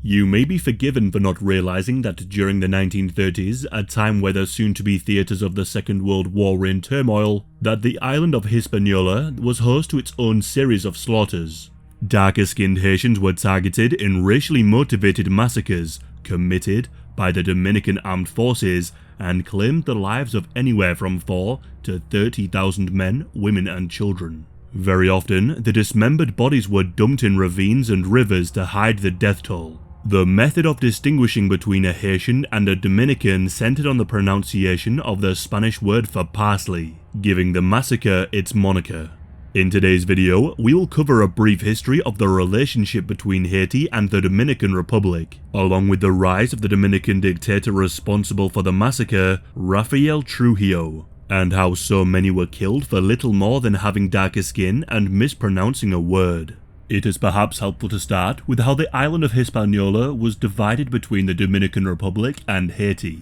You may be forgiven for not realizing that during the 1930s, a time where the soon-to-be theaters of the Second World War were in turmoil, that the island of Hispaniola was host to its own series of slaughters. Darker-skinned Haitians were targeted in racially motivated massacres committed by the Dominican Armed Forces and claimed the lives of anywhere from 4,000 to 30,000 men, women and children. Very often, the dismembered bodies were dumped in ravines and rivers to hide the death toll. The method of distinguishing between a Haitian and a Dominican centered on the pronunciation of the Spanish word for parsley, giving the massacre its moniker. In today's video, we will cover a brief history of the relationship between Haiti and the Dominican Republic, along with the rise of the Dominican dictator responsible for the massacre, Rafael Trujillo, and how so many were killed for little more than having darker skin and mispronouncing a word. It is perhaps helpful to start with how the island of Hispaniola was divided between the Dominican Republic and Haiti.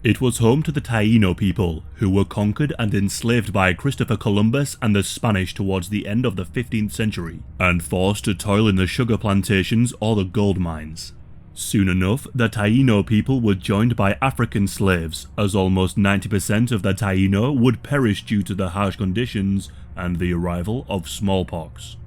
It was home to the Taino people, who were conquered and enslaved by Christopher Columbus and the Spanish towards the end of the 15th century, and forced to toil in the sugar plantations or the gold mines. Soon enough, the Taino people were joined by African slaves, as almost 90% of the Taino would perish due to the harsh conditions and the arrival of smallpox.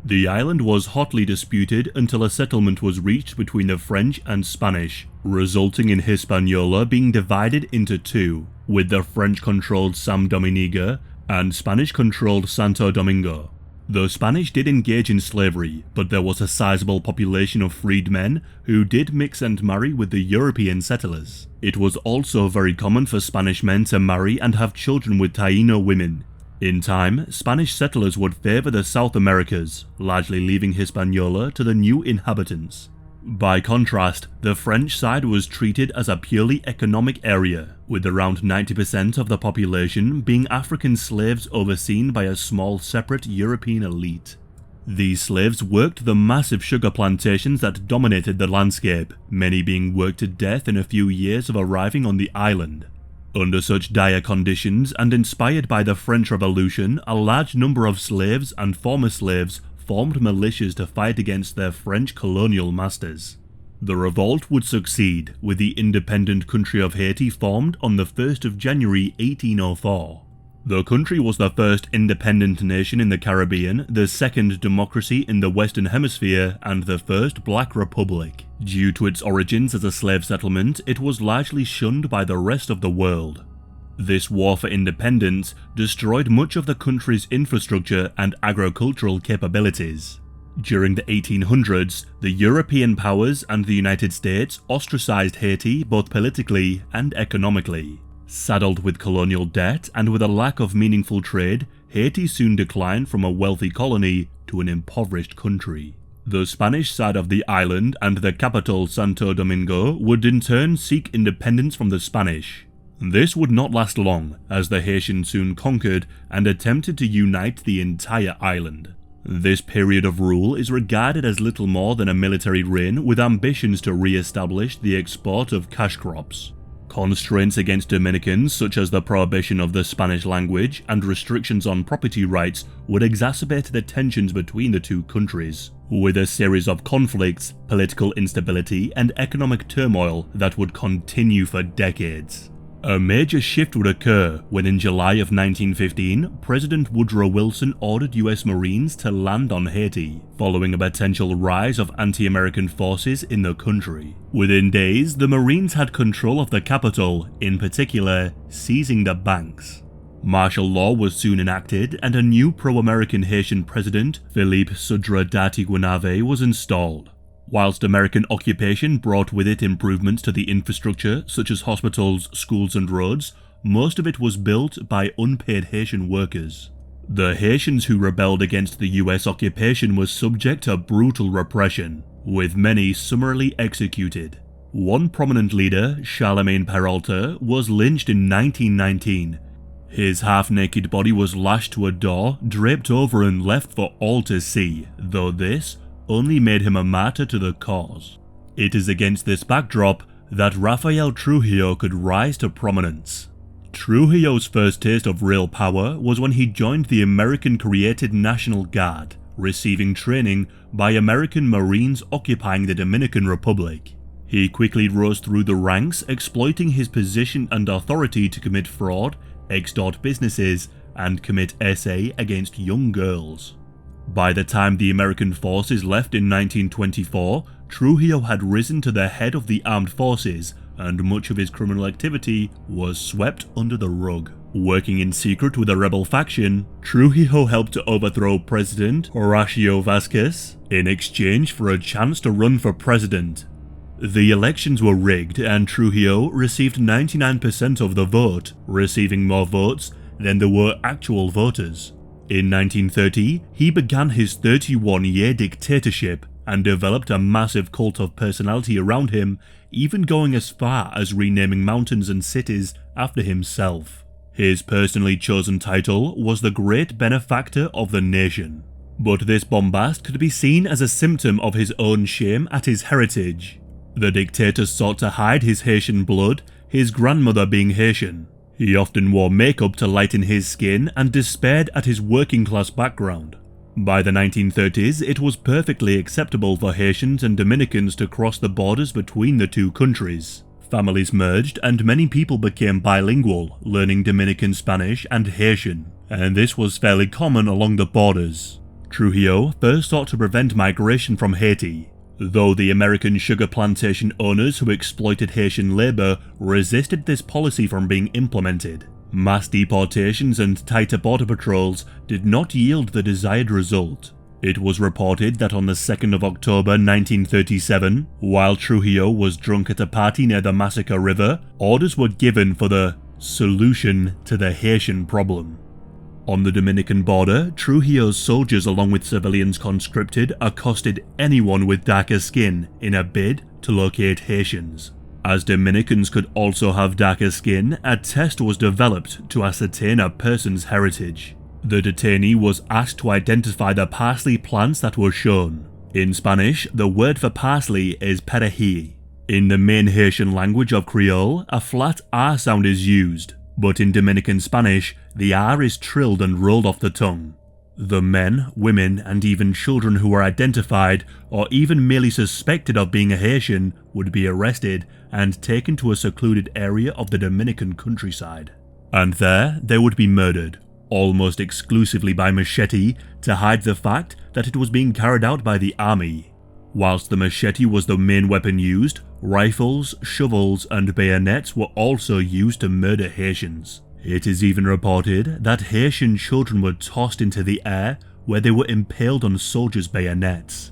The island was hotly disputed until a settlement was reached between the French and Spanish, resulting in Hispaniola being divided into two, with the French-controlled San Domingue and Spanish-controlled Santo Domingo. The Spanish did engage in slavery, but there was a sizable population of freedmen who did mix and marry with the European settlers. It was also very common for Spanish men to marry and have children with Taino women. In time, Spanish settlers would favour the South Americas, largely leaving Hispaniola to the new inhabitants. By contrast, the French side was treated as a purely economic area, with around 90% of the population being African slaves overseen by a small separate European elite. These slaves worked the massive sugar plantations that dominated the landscape, many being worked to death in a few years of arriving on the island. Under such dire conditions and inspired by the French Revolution, a large number of slaves and former slaves formed militias to fight against their French colonial masters. The revolt would succeed, with the independent country of Haiti formed on the 1st of January 1804. The country was the first independent nation in the Caribbean, the second democracy in the Western Hemisphere, and the first black republic. Due to its origins as a slave settlement, it was largely shunned by the rest of the world. This war for independence destroyed much of the country's infrastructure and agricultural capabilities. During the 1800s, the European powers and the United States ostracized Haiti both politically and economically. Saddled with colonial debt and with a lack of meaningful trade, Haiti soon declined from a wealthy colony to an impoverished country. The Spanish side of the island and the capital Santo Domingo would in turn seek independence from the Spanish. This would not last long, as the Haitians soon conquered and attempted to unite the entire island. This period of rule is regarded as little more than a military reign with ambitions to re-establish the export of cash crops. Constraints against Dominicans, such as the prohibition of the Spanish language and restrictions on property rights, would exacerbate the tensions between the two countries, with a series of conflicts, political instability, and economic turmoil that would continue for decades. A major shift would occur when in July of 1915, President Woodrow Wilson ordered US Marines to land on Haiti, following a potential rise of anti-American forces in the country. Within days, the Marines had control of the capital, in particular, seizing the banks. Martial law was soon enacted and a new pro-American Haitian president, Philippe Sudre Dati-Guinave, was installed. Whilst American occupation brought with it improvements to the infrastructure such as hospitals, schools and roads, most of it was built by unpaid Haitian workers. The Haitians who rebelled against the US occupation were subject to brutal repression, with many summarily executed. One prominent leader, Charlemagne Peralta, was lynched in 1919. His half-naked body was lashed to a door, draped over and left for all to see, though this only made him a martyr to the cause. It is against this backdrop that Rafael Trujillo could rise to prominence. Trujillo's first taste of real power was when he joined the American-created National Guard, receiving training by American Marines occupying the Dominican Republic. He quickly rose through the ranks, exploiting his position and authority to commit fraud, extort businesses, and commit SA against young girls. By the time the American forces left in 1924, Trujillo had risen to the head of the armed forces, and much of his criminal activity was swept under the rug. Working in secret with a rebel faction, Trujillo helped to overthrow President Horacio Vazquez in exchange for a chance to run for president. The elections were rigged and Trujillo received 99% of the vote, receiving more votes than there were actual voters. In 1930, he began his 31-year dictatorship and developed a massive cult of personality around him, even going as far as renaming mountains and cities after himself. His personally chosen title was the Great Benefactor of the Nation. But this bombast could be seen as a symptom of his own shame at his heritage. The dictator sought to hide his Haitian blood, his grandmother being Haitian. He often wore makeup to lighten his skin and despaired at his working-class background. By the 1930s, it was perfectly acceptable for Haitians and Dominicans to cross the borders between the two countries. Families merged and many people became bilingual, learning Dominican Spanish and Haitian, and this was fairly common along the borders. Trujillo first sought to prevent migration from Haiti, though the American sugar plantation owners who exploited Haitian labor resisted this policy from being implemented. Mass deportations and tighter border patrols did not yield the desired result. It was reported that on the 2nd of October 1937, while Trujillo was drunk at a party near the Massacre River, orders were given for the solution to the Haitian problem. On the Dominican border, Trujillo's soldiers along with civilians conscripted accosted anyone with darker skin in a bid to locate Haitians. As Dominicans could also have darker skin, a test was developed to ascertain a person's heritage. The detainee was asked to identify the parsley plants that were shown. In Spanish, the word for parsley is perejil. In the main Haitian language of Creole, a flat R sound is used, but in Dominican Spanish, the R is trilled and rolled off the tongue. The men, women, and even children who were identified or even merely suspected of being a Haitian would be arrested and taken to a secluded area of the Dominican countryside. And there they would be murdered, almost exclusively by machete, to hide the fact that it was being carried out by the army. Whilst the machete was the main weapon used, rifles, shovels, and bayonets were also used to murder Haitians. It is even reported that Haitian children were tossed into the air where they were impaled on soldiers' bayonets.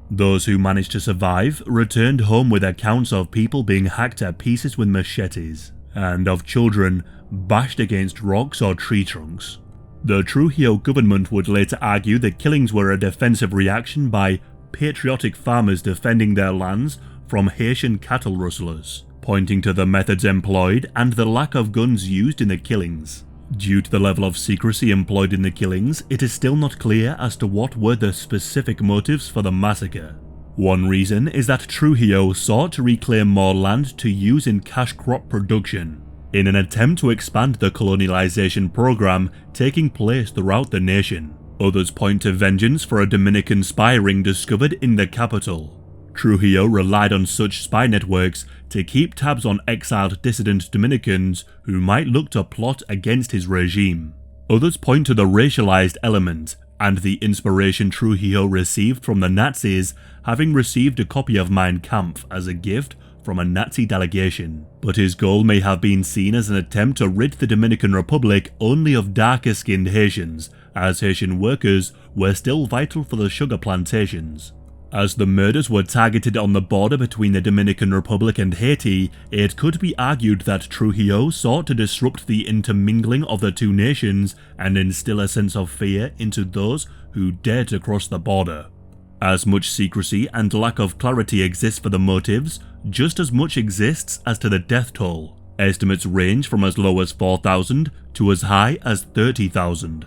Those who managed to survive returned home with accounts of people being hacked to pieces with machetes, and of children bashed against rocks or tree trunks. The Trujillo government would later argue the killings were a defensive reaction by patriotic farmers defending their lands from Haitian cattle rustlers, pointing to the methods employed and the lack of guns used in the killings. Due to the level of secrecy employed in the killings, it is still not clear as to what were the specific motives for the massacre. One reason is that Trujillo sought to reclaim more land to use in cash crop production, in an attempt to expand the colonialization program taking place throughout the nation. Others point to vengeance for a Dominican spy ring discovered in the capital. Trujillo relied on such spy networks to keep tabs on exiled dissident Dominicans who might look to plot against his regime. Others point to the racialized element and the inspiration Trujillo received from the Nazis, having received a copy of Mein Kampf as a gift from a Nazi delegation. But his goal may have been seen as an attempt to rid the Dominican Republic only of darker-skinned Haitians, as Haitian workers were still vital for the sugar plantations. As the murders were targeted on the border between the Dominican Republic and Haiti, it could be argued that Trujillo sought to disrupt the intermingling of the two nations and instill a sense of fear into those who dared to cross the border. As much secrecy and lack of clarity exists for the motives, just as much exists as to the death toll. Estimates range from as low as 4,000 to as high as 30,000.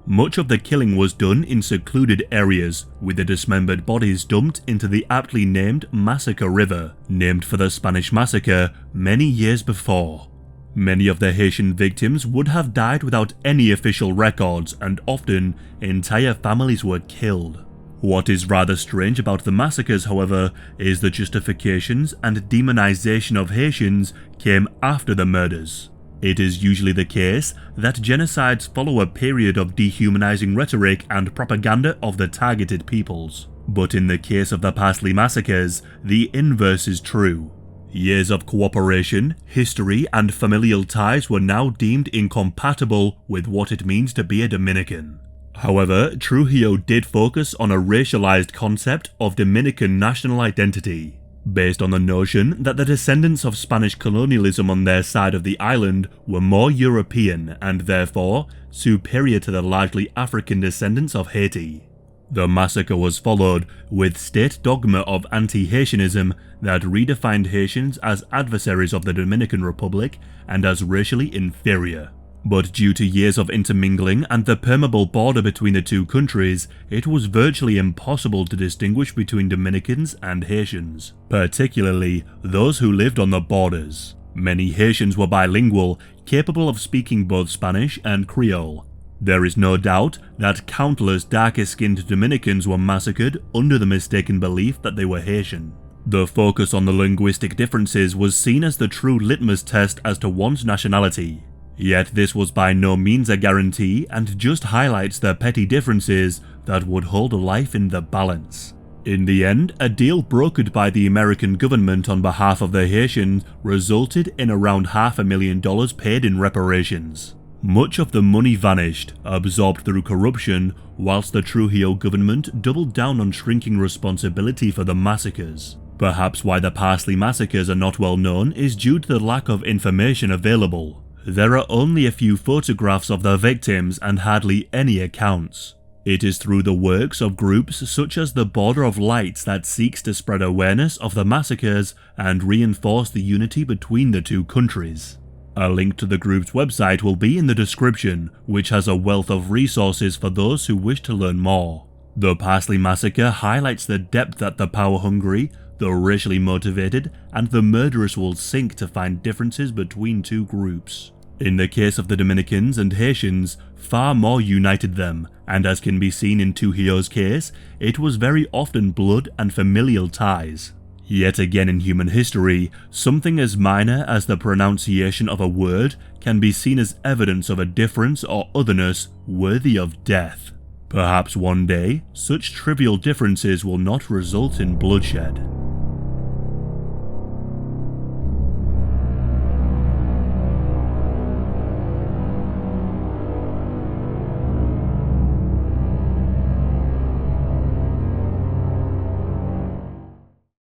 Much of the killing was done in secluded areas, with the dismembered bodies dumped into the aptly named Massacre River, named for the Spanish massacre many years before. Many of the Haitian victims would have died without any official records, and often entire families were killed. What is rather strange about the massacres, however, is the justifications and demonization of Haitians came after the murders. It is usually the case that genocides follow a period of dehumanizing rhetoric and propaganda of the targeted peoples. But in the case of the Parsley Massacres, the inverse is true. Years of cooperation, history, and familial ties were now deemed incompatible with what it means to be a Dominican. However, Trujillo did focus on a racialized concept of Dominican national identity, based on the notion that the descendants of Spanish colonialism on their side of the island were more European and therefore superior to the largely African descendants of Haiti. The massacre was followed with state dogma of anti-Haitianism that redefined Haitians as adversaries of the Dominican Republic and as racially inferior. But due to years of intermingling and the permeable border between the two countries, it was virtually impossible to distinguish between Dominicans and Haitians, particularly those who lived on the borders. Many Haitians were bilingual, capable of speaking both Spanish and Creole. There is no doubt that countless darker-skinned Dominicans were massacred under the mistaken belief that they were Haitian. The focus on the linguistic differences was seen as the true litmus test as to one's nationality. Yet this was by no means a guarantee and just highlights the petty differences that would hold life in the balance. In the end, a deal brokered by the American government on behalf of the Haitians resulted in around $500,000 paid in reparations. Much of the money vanished, absorbed through corruption, whilst the Trujillo government doubled down on shrinking responsibility for the massacres. Perhaps why the Parsley Massacres are not well known is due to the lack of information available. There are only a few photographs of the victims and hardly any accounts. It is through the works of groups such as the Border of Lights that seeks to spread awareness of the massacres and reinforce the unity between the two countries. A link to the group's website will be in the description, which has a wealth of resources for those who wish to learn more. The Parsley Massacre highlights the depth that the power-hungry, the racially motivated, and the murderous will sink to find differences between two groups. In the case of the Dominicans and Haitians, far more united them, and as can be seen in Trujillo's case, it was very often blood and familial ties. Yet again in human history, something as minor as the pronunciation of a word can be seen as evidence of a difference or otherness worthy of death. Perhaps one day, such trivial differences will not result in bloodshed.